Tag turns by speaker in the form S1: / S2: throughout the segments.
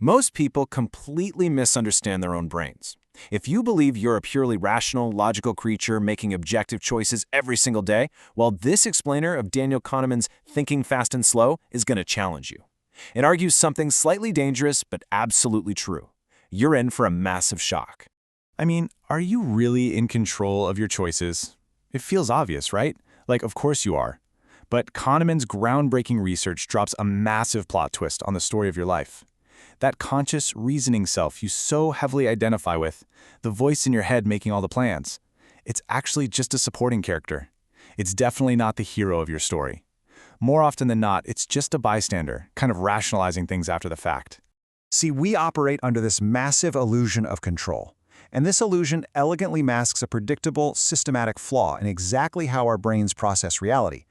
S1: Most people completely misunderstand their own brains. If you believe you're a purely rational, logical creature making objective choices every single day, well, this explainer of Daniel Kahneman's Thinking Fast and Slow is going to challenge you. It argues something slightly dangerous but absolutely true. You're in for a massive shock.
S2: I mean, are you really in control of your choices? It feels obvious, right? Like, of course you are. But Kahneman's groundbreaking research drops a massive plot twist on the story of your life. That conscious, reasoning self you so heavily identify with, the voice in your head making all the plans, it's actually just a supporting character. It's definitely not the hero of your story. More often than not, it's just a bystander, kind of rationalizing things after the fact.
S3: See, we operate under this massive illusion of control. And this illusion elegantly masks a predictable, systematic flaw in exactly how our brains process reality.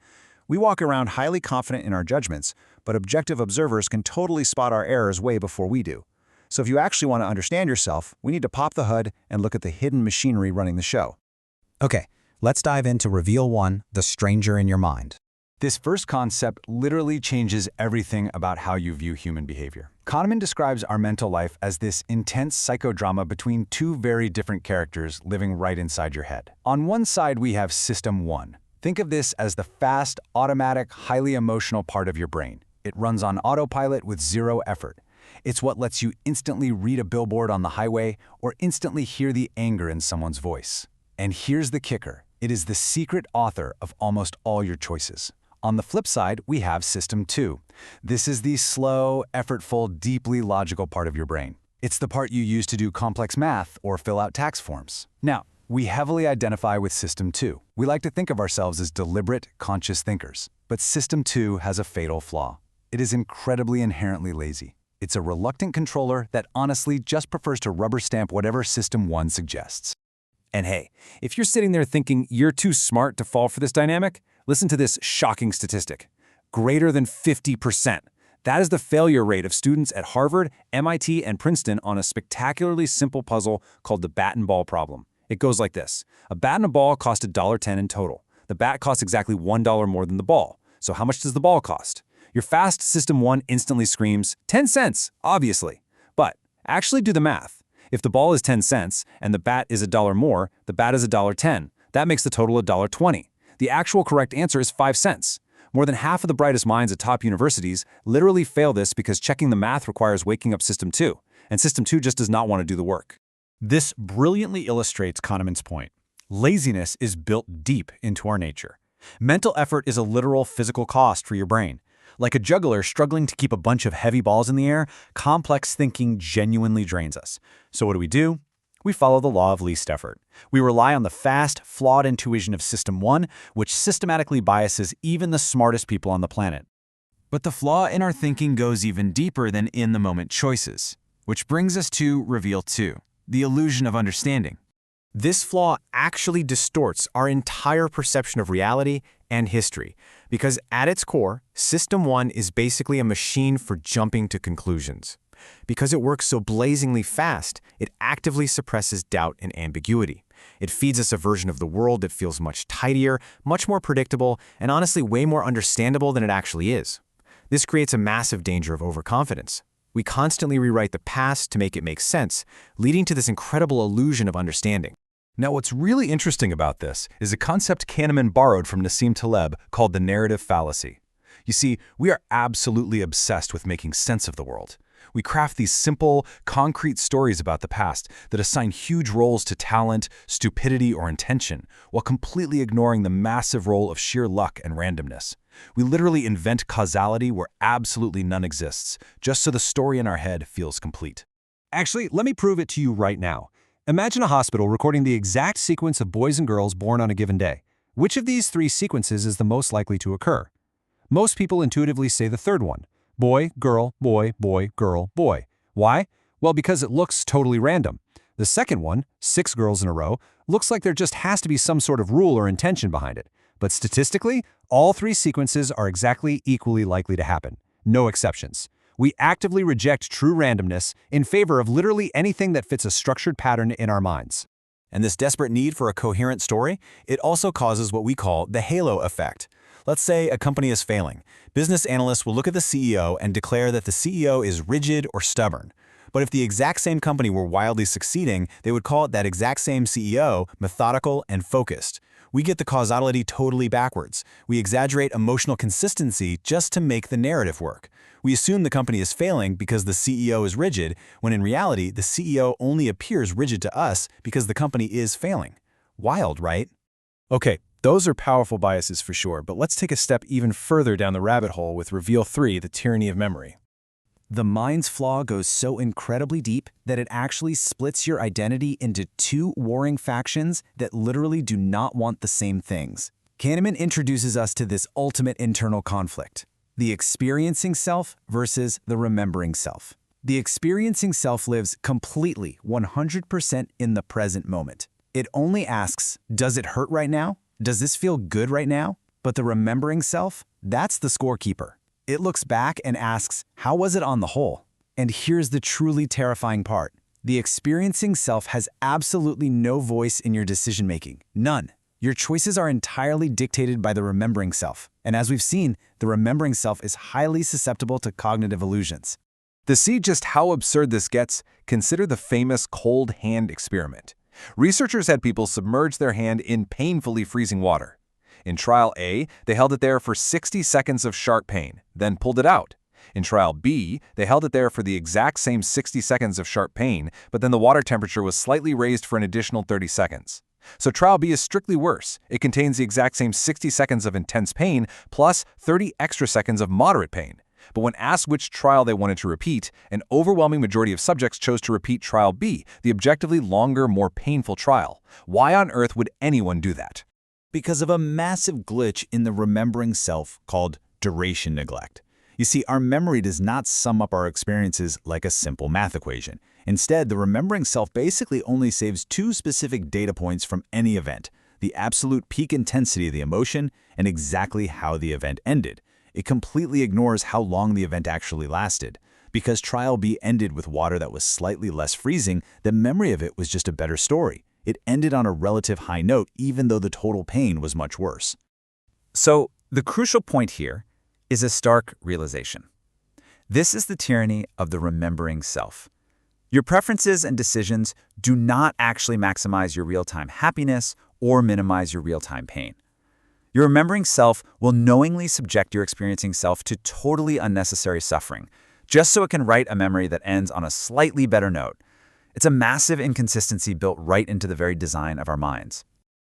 S3: We walk around highly confident in our judgments, but objective observers can totally spot our errors way before we do. So if you actually want to understand yourself, we need to pop the hood and look at the hidden machinery running the show.
S4: Okay, let's dive into Reveal 1, the stranger in your mind.
S2: This first concept literally changes everything about how you view human behavior. Kahneman describes our mental life as this intense psychodrama between two very different characters living right inside your head. On one side, we have System 1. Think of this as the fast, automatic, highly emotional part of your brain. It runs on autopilot with zero effort. It's what lets you instantly read a billboard on the highway or instantly hear the anger in someone's voice. And here's the kicker. It is the secret author of almost all your choices. On the flip side, we have System 2. This is the slow, effortful, deeply logical part of your brain. It's the part you use to do complex math or fill out tax forms. Now, we heavily identify with System 2. We like to think of ourselves as deliberate, conscious thinkers. But System 2 has a fatal flaw. It is incredibly inherently lazy. It's a reluctant controller that honestly just prefers to rubber stamp whatever System 1 suggests.
S1: And hey, if you're sitting there thinking you're too smart to fall for this dynamic, listen to this shocking statistic. Greater than 50%. That is the failure rate of students at Harvard, MIT, and Princeton on a spectacularly simple puzzle called the bat and ball problem. It goes like this. A bat and a ball cost $1.10 in total. The bat costs exactly $1 more than the ball. So how much does the ball cost? Your fast System 1 instantly screams, 10 cents, obviously. But actually do the math. If the ball is 10 cents and the bat is $1 more, the bat is $1.10. That makes the total $1.20. The actual correct answer is 5 cents. More than half of the brightest minds at top universities literally fail this because checking the math requires waking up System 2, and System 2 just does not want to do the work.
S3: This brilliantly illustrates Kahneman's point. Laziness is built deep into our nature. Mental effort is a literal physical cost for your brain. Like a juggler struggling to keep a bunch of heavy balls in the air, complex thinking genuinely drains us. So what do? We follow the law of least effort. We rely on the fast, flawed intuition of System 1, which systematically biases even the smartest people on the planet.
S5: But the flaw in our thinking goes even deeper than in-the-moment choices, which brings us to Reveal 2, the illusion of understanding.
S1: This flaw actually distorts our entire perception of reality and history, because at its core, System 1 is basically a machine for jumping to conclusions. Because it works so blazingly fast, it actively suppresses doubt and ambiguity. It feeds us a version of the world that feels much tidier, much more predictable, and honestly way more understandable than it actually is. This creates a massive danger of overconfidence. We constantly rewrite the past to make it make sense, leading to this incredible illusion of understanding.
S2: Now, what's really interesting about this is a concept Kahneman borrowed from Nassim Taleb called the narrative fallacy. You see, we are absolutely obsessed with making sense of the world. We craft these simple, concrete stories about the past that assign huge roles to talent, stupidity, or intention, while completely ignoring the massive role of sheer luck and randomness. We literally invent causality where absolutely none exists, just so the story in our head feels complete.
S6: Actually, let me prove it to you right now. Imagine a hospital recording the exact sequence of boys and girls born on a given day. Which of these three sequences is the most likely to occur? Most people intuitively say the third one. Boy, girl, boy, boy, girl, boy. Why? Well, because it looks totally random. The second one, 6 girls in a row, looks like there just has to be some sort of rule or intention behind it. But statistically, all three sequences are exactly equally likely to happen. No exceptions. We actively reject true randomness in favor of literally anything that fits a structured pattern in our minds.
S1: And this desperate need for a coherent story, it also causes what we call the halo effect.
S3: Let's say a company is failing. Business analysts will look at the CEO and declare that the CEO is rigid or stubborn. But if the exact same company were wildly succeeding, they would call it that exact same CEO methodical and focused. We get the causality totally backwards. We exaggerate emotional consistency just to make the narrative work. We assume the company is failing because the CEO is rigid, when in reality, the CEO only appears rigid to us because the company is failing. Wild, right?
S6: Okay, those are powerful biases for sure, but let's take a step even further down the rabbit hole with Reveal 3, the tyranny of memory.
S1: The mind's flaw goes so incredibly deep that it actually splits your identity into two warring factions that literally do not want the same things. Kahneman introduces us to this ultimate internal conflict: the experiencing self versus the remembering self. The experiencing self lives completely 100% in the present moment. It only asks, does it hurt right now? Does this feel good right now? But the remembering self, that's the scorekeeper. It looks back and asks, how was it on the whole? And here's the truly terrifying part. The experiencing self has absolutely no voice in your decision-making. None. Your choices are entirely dictated by the remembering self. And as we've seen, the remembering self is highly susceptible to cognitive illusions.
S2: To see just how absurd this gets, consider the famous cold hand experiment. Researchers had people submerge their hand in painfully freezing water. In trial A, they held it there for 60 seconds of sharp pain, then pulled it out. In trial B, they held it there for the exact same 60 seconds of sharp pain, but then the water temperature was slightly raised for an additional 30 seconds. So trial B is strictly worse. It contains the exact same 60 seconds of intense pain plus 30 extra seconds of moderate pain. But when asked which trial they wanted to repeat, an overwhelming majority of subjects chose to repeat trial B, the objectively longer, more painful trial. Why on earth would anyone do that?
S3: Because of a massive glitch in the remembering self called duration neglect. You see, our memory does not sum up our experiences like a simple math equation. Instead, the remembering self basically only saves two specific data points from any event: the absolute peak intensity of the emotion and exactly how the event ended. It completely ignores how long the event actually lasted. Because trial B ended with water that was slightly less freezing, the memory of it was just a better story. It ended on a relative high note, even though the total pain was much worse.
S5: So, the crucial point here is a stark realization. This is the tyranny of the remembering self. Your preferences and decisions do not actually maximize your real-time happiness or minimize your real-time pain. Your remembering self will knowingly subject your experiencing self to totally unnecessary suffering, just so it can write a memory that ends on a slightly better note. It's a massive inconsistency built right into the very design of our minds.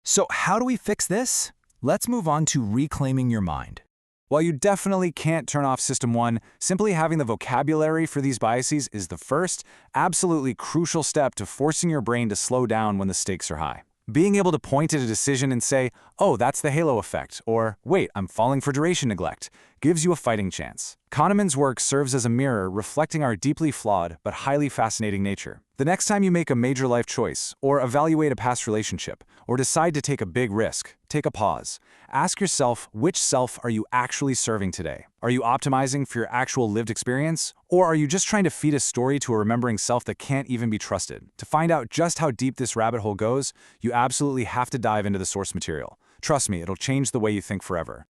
S1: So how do we fix this? Let's move on to reclaiming your mind.
S6: While you definitely can't turn off System 1, simply having the vocabulary for these biases is the first, absolutely crucial step to forcing your brain to slow down when the stakes are high. Being able to point at a decision and say, oh, that's the halo effect, or wait, I'm falling for duration neglect, gives you a fighting chance. Kahneman's work serves as a mirror reflecting our deeply flawed but highly fascinating nature. The next time you make a major life choice, or evaluate a past relationship, or decide to take a big risk, take a pause. Ask yourself, which self are you actually serving today? Are you optimizing for your actual lived experience? Or are you just trying to feed a story to a remembering self that can't even be trusted? To find out just how deep this rabbit hole goes, you absolutely have to dive into the source material. Trust me, it'll change the way you think forever.